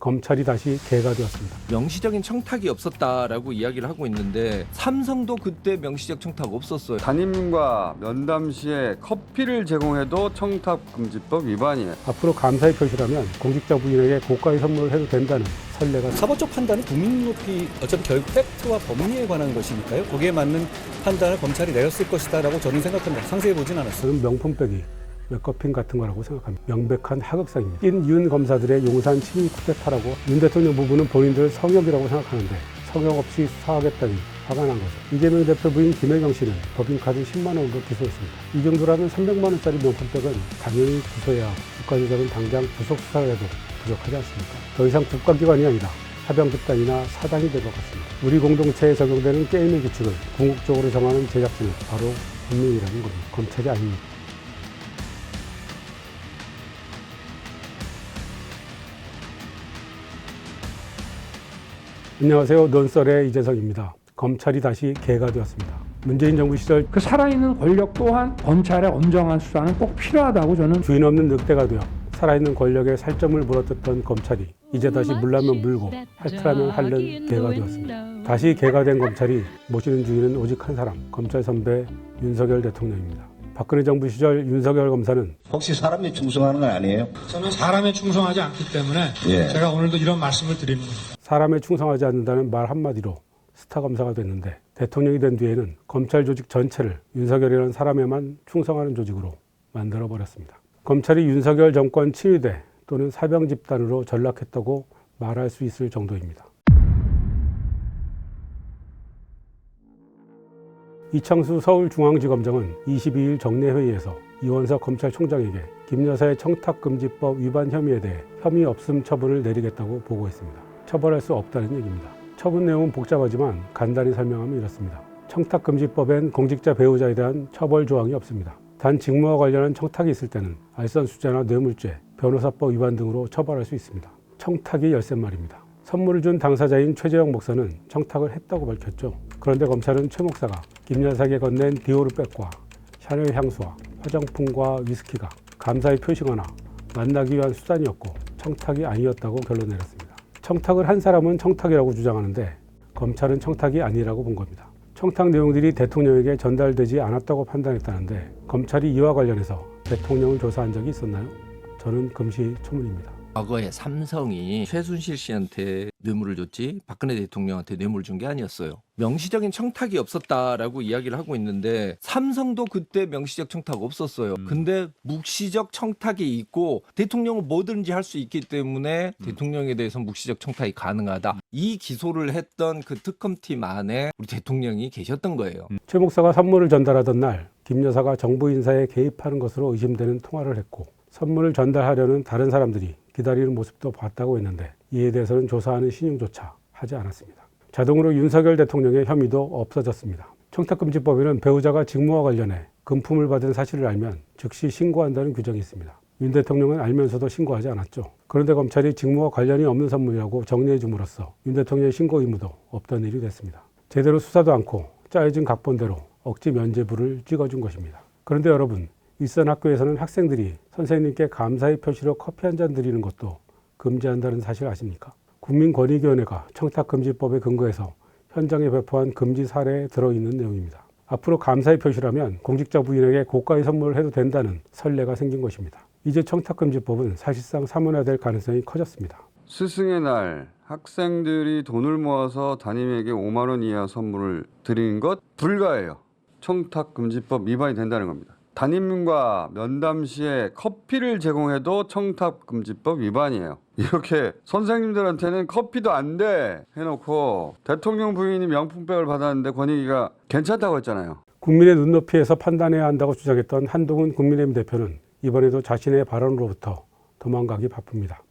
검찰이 다시 개가 되었습니다. 명시적인 청탁이 없었다라고 이야기를 하고 있는데 삼성도 그때 명시적 청탁 없었어요. 담임과 면담 시에 커피를 제공해도 청탁금지법 위반이에요. 앞으로 감사의 표시라면 공직자 부인에게 고가의 선물을 해도 된다는 선례가 사법적 판단은 국민 눈높이 어차피 결국 팩트와 법리에 관한 것이니까요. 거기에 맞는 판단을 검찰이 내렸을 것이다라고 저는 생각합니다. 상세히 보진 않았어요. 저는 명품백이 메커핀 같은 거라고 생각합니다. 명백한 하극상입니다. 윤 검사들의 용산 친위 쿠데타라고 윤 대통령 부부는 본인들 성역이라고 생각하는데 성역 없이 수사하겠다니 화가 난 거죠. 이재명 대표 부인 김혜경 씨는 법인카드 10만 원으로 기소했습니다. 이 정도라면 300만 원짜리 명품백은 당연히 기소해야 국가조작은 당장 구속 수사를 해도 부족하지 않습니까? 더 이상 국가기관이 아니라 사병 집단이나 사단이 될 것 같습니다. 우리 공동체에 적용되는 게임의 규칙을 궁극적으로 정하는 제작진은 바로 국민이라는 겁니다. 검찰이 아닙니다. 안녕하세요. 논설의 이재성입니다. 검찰이 다시 개가 되었습니다. 문재인 정부 시절 그 살아있는 권력 또한 검찰의 엄정한 수사는 꼭 필요하다고 저는 주인 없는 늑대가 되어 살아있는 권력의 살점을 물어뜯던 검찰이 이제 다시 물라면 물고 핥으라면 핥는 개가 되었습니다. 다시 개가 된 검찰이 모시는 주인은 오직 한 사람, 검찰 선배 윤석열 대통령입니다. 박근혜 정부 시절 윤석열 검사는 혹시 사람에 충성하는 건 아니에요? 저는 사람에 충성하지 않기 때문에 제가 오늘도 이런 말씀을 드립니다. 사람에 충성하지 않는다는 말 한마디로 스타 검사가 됐는데 대통령이 된 뒤에는 검찰 조직 전체를 윤석열이라는 사람에만 충성하는 조직으로 만들어버렸습니다. 검찰이 윤석열 정권 친위대 또는 사병 집단으로 전락했다고 말할 수 있을 정도입니다. 이창수 서울중앙지검장은 22일 정례회의에서 이원석 검찰총장에게 김 여사의 청탁금지법 위반 혐의에 대해 혐의 없음 처분을 내리겠다고 보고했습니다. 처벌할 수 없다는 얘기입니다. 처분 내용은 복잡하지만 간단히 설명하면 이렇습니다. 청탁금지법엔 공직자 배우자에 대한 처벌 조항이 없습니다. 단 직무와 관련한 청탁이 있을 때는 알선수재나 뇌물죄, 변호사법 위반 등으로 처벌할 수 있습니다. 청탁이 열쇠말입니다. 선물을 준 당사자인 최재형 목사는 청탁을 했다고 밝혔죠. 그런데 검찰은 최 목사가 김 여사에게 건넨 디오르백과 샤넬 향수와 화장품과 위스키가 감사의 표시거나 만나기 위한 수단이었고 청탁이 아니었다고 결론 내렸습니다. 청탁을 한 사람은 청탁이라고 주장하는데 검찰은 청탁이 아니라고 본 겁니다. 청탁 내용들이 대통령에게 전달되지 않았다고 판단했다는데 검찰이 이와 관련해서 대통령을 조사한 적이 있었나요? 저는 금시초문입니다. 과거에 삼성이 최순실 씨한테 뇌물을 줬지 박근혜 대통령한테 뇌물 준 게 아니었어요. 명시적인 청탁이 없었다라고 이야기를 하고 있는데 삼성도 그때 명시적 청탁 없었어요. 근데 묵시적 청탁이 있고 대통령은 뭐든지 할 수 있기 때문에 대통령에 대해서 묵시적 청탁이 가능하다. 이 기소를 했던 그 특검팀 안에 우리 대통령이 계셨던 거예요. 최 목사가 선물을 전달하던 날 김 여사가 정부 인사에 개입하는 것으로 의심되는 통화를 했고 선물을 전달하려는 다른 사람들이 기다리는 모습도 봤다고 했는데 이에 대해서는 조사하는 신용조차 하지 않았습니다. 자동으로 윤석열 대통령의 혐의도 없어졌습니다. 청탁금지법에는 배우자가 직무와 관련해 금품을 받은 사실을 알면 즉시 신고한다는 규정이 있습니다. 윤 대통령은 알면서도 신고하지 않았죠. 그런데 검찰이 직무와 관련이 없는 선물이라고 정리해 줌으로써 윤 대통령의 신고 의무도 없던 일이 됐습니다. 제대로 수사도 않고 짜여진 각본대로 억지 면죄부를 찍어준 것입니다. 그런데 여러분, 윗선 학교에서는 학생들이 선생님께 감사의 표시로 커피 한 잔 드리는 것도 금지한다는 사실 아십니까? 국민권익위원회가 청탁금지법에 근거해서 현장에 배포한 금지 사례에 들어있는 내용입니다. 앞으로 감사의 표시라면 공직자 부인에게 고가의 선물을 해도 된다는 선례가 생긴 것입니다. 이제 청탁금지법은 사실상 사문화될 가능성이 커졌습니다. 스승의 날 학생들이 돈을 모아서 담임에게 5만 원 이하 선물을 드리는 것 불가해요. 청탁금지법 위반이 된다는 겁니다. 담임과 면담 시에 커피를 제공해도 청탁금지법 위반이에요. 이렇게 선생님들한테는 커피도 안 돼 해놓고 대통령 부인이 명품백을 받았는데 권익위가 괜찮다고 했잖아요. 국민의 눈높이에서 판단해야 한다고 주장했던 한동훈 국민의힘 대표는 이번에도 자신의 발언으로부터 도망가기 바쁩니다.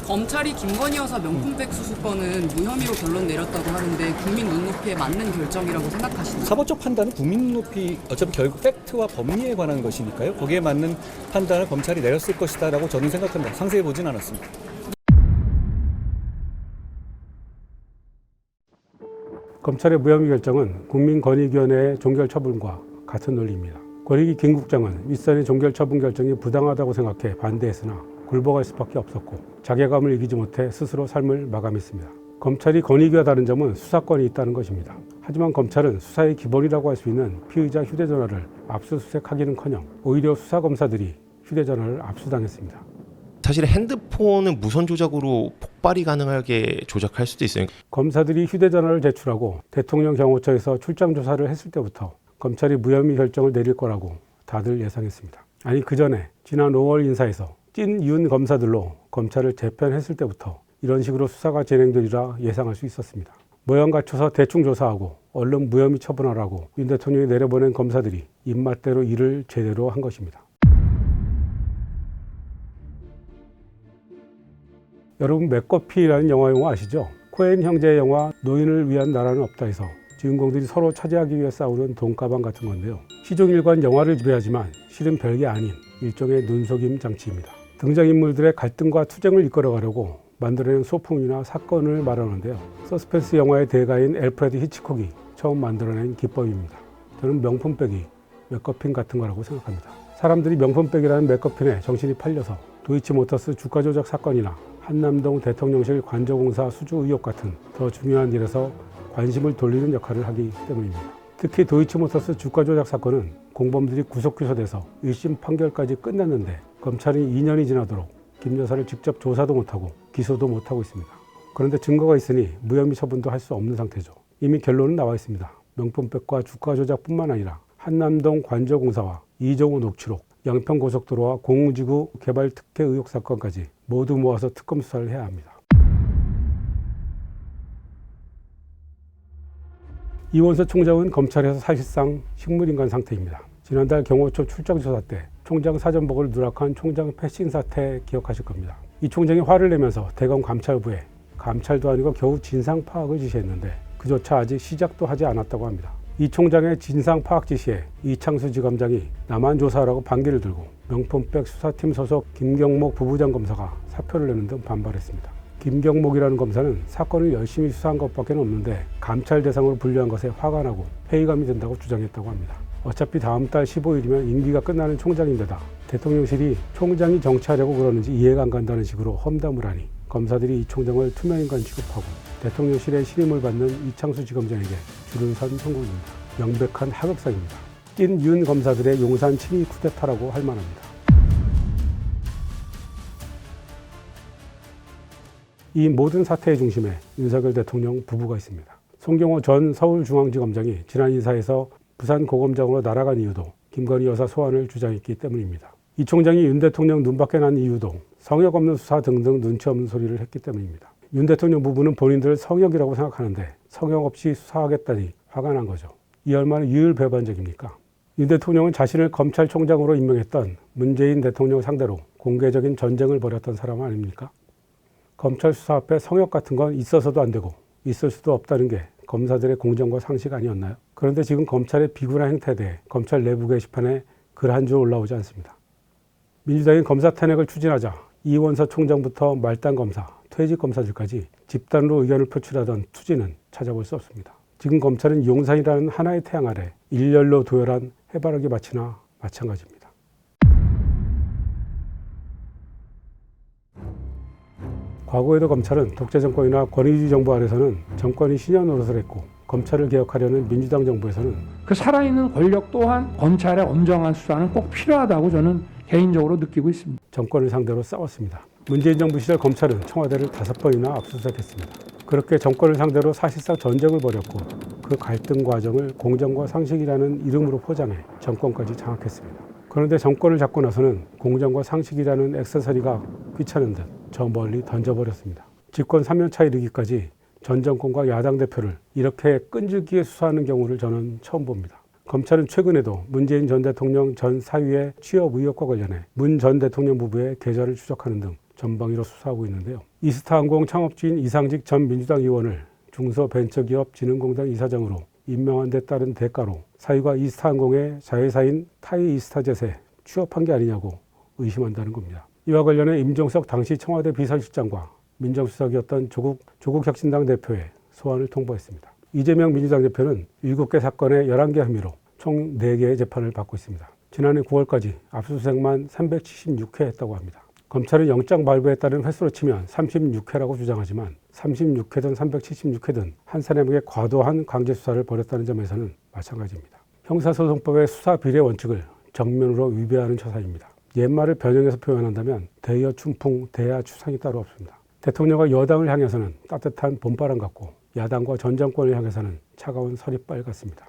검찰이 김건희 여사 명품백 수수권은 무혐의로 결론 내렸다고 하는데 국민 눈높이에 맞는 결정이라고 생각하시나요? 사법적 판단은 국민 눈높이 어차피 결국 팩트와 법리에 관한 것이니까요. 거기에 맞는 판단을 검찰이 내렸을 것이다라고 저는 생각합니다. 상세히 보진 않았습니다. 검찰의 무혐의 결정은 국민권익위원회의 종결처분과 같은 논리입니다. 권익위 김 국장은 윗선의 종결처분 결정이 부당하다고 생각해 반대했으나 굴복할 수밖에 없었고 자괴감을 이기지 못해 스스로 삶을 마감했습니다. 검찰이 권익위와 다른 점은 수사권이 있다는 것입니다. 하지만 검찰은 수사의 기본이라고 할 수 있는 피의자 휴대전화를 압수수색하기는커녕 오히려 수사검사들이 휴대전화를 압수당했습니다. 사실 핸드폰은 무선 조작으로 폭발이 가능하게 조작할 수도 있어요. 검사들이 휴대전화를 제출하고 대통령 경호처에서 출장 조사를 했을 때부터 검찰이 무혐의 결정을 내릴 거라고 다들 예상했습니다. 아니 그 전에 지난 5월 인사에서 찐 윤 검사들로 검찰을 재편했을 때부터 이런 식으로 수사가 진행되리라 예상할 수 있었습니다. 모양 갖춰서 대충 조사하고 얼른 무혐의 처분하라고 윤 대통령이 내려보낸 검사들이 입맛대로 일을 제대로 한 것입니다. 여러분 맥커피라는 영화 용어 아시죠? 코엔 형제의 영화 노인을 위한 나라는 없다에서 주인공들이 서로 차지하기 위해 싸우는 돈가방 같은 건데요. 시종일관 영화를 지배하지만 실은 별게 아닌 일종의 눈속임 장치입니다. 등장인물들의 갈등과 투쟁을 이끌어가려고 만들어낸 소품이나 사건을 말하는데요. 서스펜스 영화의 대가인 알프레드 히치콕이 처음 만들어낸 기법입니다. 저는 명품백이 맥커핀 같은 거라고 생각합니다. 사람들이 명품백이라는 맥커핀에 정신이 팔려서 도이치모터스 주가 조작 사건이나 한남동 대통령실 관저공사 수주 의혹 같은 더 중요한 일에서 관심을 돌리는 역할을 하기 때문입니다. 특히 도이치모터스 주가 조작 사건은 공범들이 구속 기소돼서 1심 판결까지 끝났는데 검찰이 2년이 지나도록 김 여사를 직접 조사도 못하고 기소도 못하고 있습니다. 그런데 증거가 있으니 무혐의 처분도 할 수 없는 상태죠. 이미 결론은 나와 있습니다. 명품백과 주가 조작뿐만 아니라 한남동 관저공사와 이종우 녹취록, 양평고속도로와 공무지구 개발 특혜 의혹 사건까지 모두 모아서 특검 수사를 해야 합니다. 이원서 총장은 검찰에서 사실상 식물인간 상태입니다. 지난달 경호처 출장 조사 때 총장 사전복을 누락한 총장 패싱 사태 기억하실 겁니다. 이 총장이 화를 내면서 대검 감찰부에 감찰도 아니고 겨우 진상 파악을 지시했는데 그조차 아직 시작도 하지 않았다고 합니다. 이 총장의 진상 파악 지시에 이창수 지검장이 나만 조사하라고 반기를 들고 명품백 수사팀 소속 김경목 부부장 검사가 사표를 내는 등 반발했습니다. 김경목이라는 검사는 사건을 열심히 수사한 것밖에 없는데 감찰 대상으로 분류한 것에 화가 나고 회의감이 든다고 주장했다고 합니다. 어차피 다음 달 15일이면 임기가 끝나는 총장인데다 대통령실이 총장이 정치하려고 그러는지 이해가 안 간다는 식으로 험담을 하니 검사들이 이 총장을 투명인간 취급하고 대통령실의 신임을 받는 이창수 지검장에게 줄을 선 형국입니다. 명백한 하극상입니다. 찐 윤 검사들의 용산 친위 쿠데타라고 할 만합니다. 이 모든 사태의 중심에 윤석열 대통령 부부가 있습니다. 송경호 전 서울중앙지검장이 지난 인사에서 부산 고검장으로 날아간 이유도 김건희 여사 소환을 주장했기 때문입니다. 이 총장이 윤 대통령 눈밖에 난 이유도 성역 없는 수사 등등 눈치 없는 소리를 했기 때문입니다. 윤 대통령 부부는 본인들을 성역이라고 생각하는데 성역 없이 수사하겠다니 화가 난 거죠. 이 얼마나 유율배반적입니까? 윤 대통령은 자신을 검찰총장으로 임명했던 문재인 대통령 상대로 공개적인 전쟁을 벌였던 사람 아닙니까? 검찰 수사 앞에 성역 같은 건 있어서도 안 되고 있을 수도 없다는 게 검사들의 공정과 상식 아니었나요? 그런데 지금 검찰의 비굴한 행태에 대해 검찰 내부 게시판에 글 한 줄 올라오지 않습니다. 민주당이 검사 탄핵을 추진하자 이원서 총장부터 말단 검사, 퇴직 검사들까지 집단으로 의견을 표출하던 투지는 찾아볼 수 없습니다. 지금 검찰은 용산이라는 하나의 태양 아래 일렬로 도열한 해바라기 밭이나 마찬가지입니다. 과거에도 검찰은 독재 정권이나 권위주의 정부 아래서는 정권이 신현 노릇을 했고 검찰을 개혁하려는 민주당 정부에서는 그 살아있는 권력 또한 검찰의 엄정한 수사는 꼭 필요하다고 저는 개인적으로 느끼고 있습니다. 정권을 상대로 싸웠습니다. 문재인 정부 시절 검찰은 청와대를 5번이나 압수수색했습니다. 그렇게 정권을 상대로 사실상 전쟁을 벌였고 그 갈등 과정을 공정과 상식이라는 이름으로 포장해 정권까지 장악했습니다. 그런데 정권을 잡고 나서는 공정과 상식이라는 액세서리가 귀찮은 듯 저 멀리 던져버렸습니다. 집권 3년차 이르기까지 전 정권과 야당 대표를 이렇게 끈질기게 수사하는 경우를 저는 처음 봅니다. 검찰은 최근에도 문재인 전 대통령 전 사위의 취업 의혹과 관련해 문 전 대통령 부부의 계좌를 추적하는 등 전방위로 수사하고 있는데요. 이스타항공 창업주인 이상직 전 민주당 의원을 중소벤처기업진흥공단 이사장으로 임명한 데 따른 대가로 사위가 이스타항공의 자회사인 타이이스타젯에 취업한 게 아니냐고 의심한다는 겁니다. 이와 관련해 임종석 당시 청와대 비서실장과 민정수석이었던 조국혁신당 대표의 소환을 통보했습니다. 이재명 민주당 대표는 7개 사건의 11개 혐의로 총 4개의 재판을 받고 있습니다. 지난해 9월까지 압수수색만 376회 했다고 합니다. 검찰은 영장 발부에 따른 횟수로 치면 36회라고 주장하지만 36회든 376회든 한 사람에게 과도한 강제 수사를 벌였다는 점에서는 마찬가지입니다. 형사소송법의 수사 비례 원칙을 정면으로 위배하는 처사입니다. 옛말을 변형해서 표현한다면 대여 춘풍, 대야 추상이 따로 없습니다. 대통령과 여당을 향해서는 따뜻한 봄바람 같고 야당과 전 정권을 향해서는 차가운 서리빨 같습니다.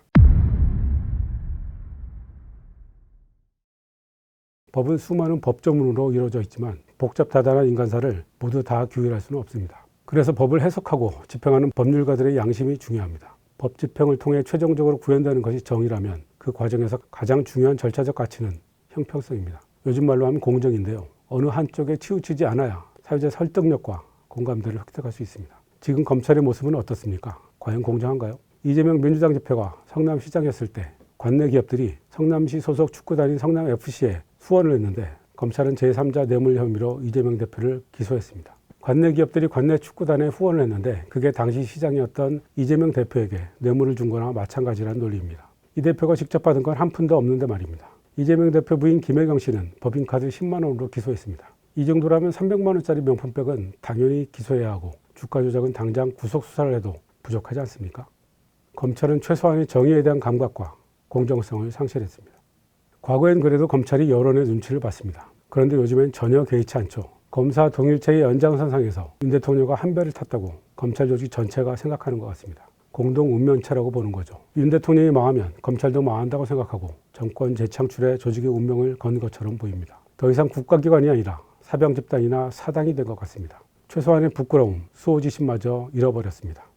법은 수많은 법조문으로 이루어져 있지만 복잡다단한 인간사를 모두 다 규율할 수는 없습니다. 그래서 법을 해석하고 집행하는 법률가들의 양심이 중요합니다. 법 집행을 통해 최종적으로 구현되는 것이 정의라면 그 과정에서 가장 중요한 절차적 가치는 형평성입니다. 요즘 말로 하면 공정인데요. 어느 한쪽에 치우치지 않아야 사회적 설득력과 공감대를 획득할 수 있습니다. 지금 검찰의 모습은 어떻습니까? 과연 공정한가요? 이재명 민주당 지표가 성남시장이었을 때 관내 기업들이 성남시 소속 축구단인 성남FC에 후원을 했는데 검찰은 제3자 뇌물 혐의로 이재명 대표를 기소했습니다. 관내 기업들이 관내 축구단에 후원을 했는데 그게 당시 시장이었던 이재명 대표에게 뇌물을 준 거나 마찬가지라는 논리입니다. 이 대표가 직접 받은 건 한 푼도 없는데 말입니다. 이재명 대표 부인 김혜경 씨는 법인카드 10만 원으로 기소했습니다. 이 정도라면 300만 원짜리 명품백은 당연히 기소해야 하고 주가 조작은 당장 구속 수사를 해도 부족하지 않습니까? 검찰은 최소한의 정의에 대한 감각과 공정성을 상실했습니다. 과거엔 그래도 검찰이 여론의 눈치를 봤습니다. 그런데 요즘엔 전혀 개의치 않죠. 검사 동일체의 연장선상에서 윤 대통령과 한 배를 탔다고 검찰 조직 전체가 생각하는 것 같습니다. 공동 운명체라고 보는 거죠. 윤 대통령이 망하면 검찰도 망한다고 생각하고 정권 재창출에 조직의 운명을 건 것처럼 보입니다. 더 이상 국가기관이 아니라 사병 집단이나 사당이 된 것 같습니다. 최소한의 부끄러움, 수호지심마저 잃어버렸습니다.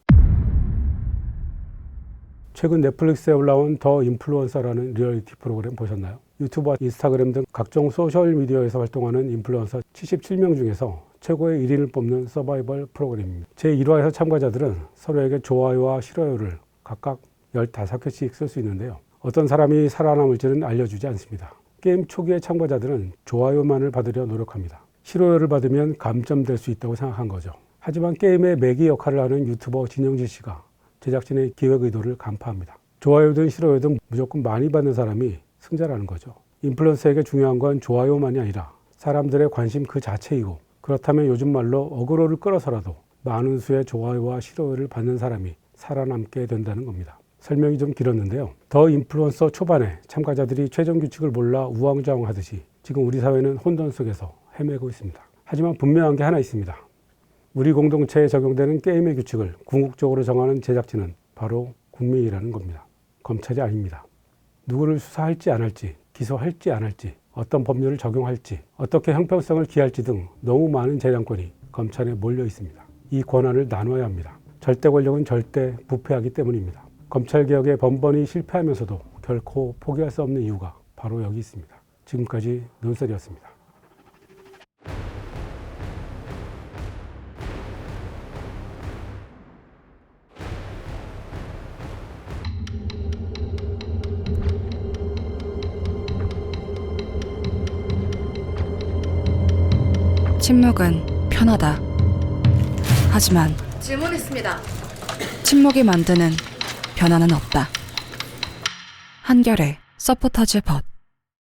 최근 넷플릭스에 올라온 더 인플루언서라는 리얼리티 프로그램 보셨나요? 유튜브와 인스타그램 등 각종 소셜미디어에서 활동하는 인플루언서 77명 중에서 최고의 1인을 뽑는 서바이벌 프로그램입니다. 제1화에서 참가자들은 서로에게 좋아요와 싫어요를 각각 15개씩 쓸 수 있는데요. 어떤 사람이 살아남을지는 알려주지 않습니다. 게임 초기의 참가자들은 좋아요만을 받으려 노력합니다. 싫어요를 받으면 감점될 수 있다고 생각한 거죠. 하지만 게임의 매기 역할을 하는 유튜버 진영진 씨가 제작진의 기획 의도를 간파합니다. 좋아요든 싫어요든 무조건 많이 받는 사람이 승자라는 거죠. 인플루언서에게 중요한 건 좋아요만이 아니라 사람들의 관심 그 자체이고, 그렇다면 요즘 말로 어그로를 끌어서라도 많은 수의 좋아요와 싫어요를 받는 사람이 살아남게 된다는 겁니다. 설명이 좀 길었는데요. 더 인플루언서 초반에 참가자들이 최종 규칙을 몰라 우왕좌왕하듯이 지금 우리 사회는 혼돈 속에서 헤매고 있습니다. 하지만 분명한 게 하나 있습니다. 우리 공동체에 적용되는 게임의 규칙을 궁극적으로 정하는 제작진은 바로 국민이라는 겁니다. 검찰이 아닙니다. 누구를 수사할지 안 할지, 기소할지 안 할지, 어떤 법률을 적용할지, 어떻게 형평성을 기할지 등 너무 많은 재량권이 검찰에 몰려 있습니다. 이 권한을 나눠야 합니다. 절대 권력은 절대 부패하기 때문입니다. 검찰개혁에 번번이 실패하면서도 결코 포기할 수 없는 이유가 바로 여기 있습니다. 지금까지 논설이었습니다. 침묵은 편하다. 하지만 질문 있습니다. 침묵이 만드는 변화는 없다. 한결의 서포터즈 벗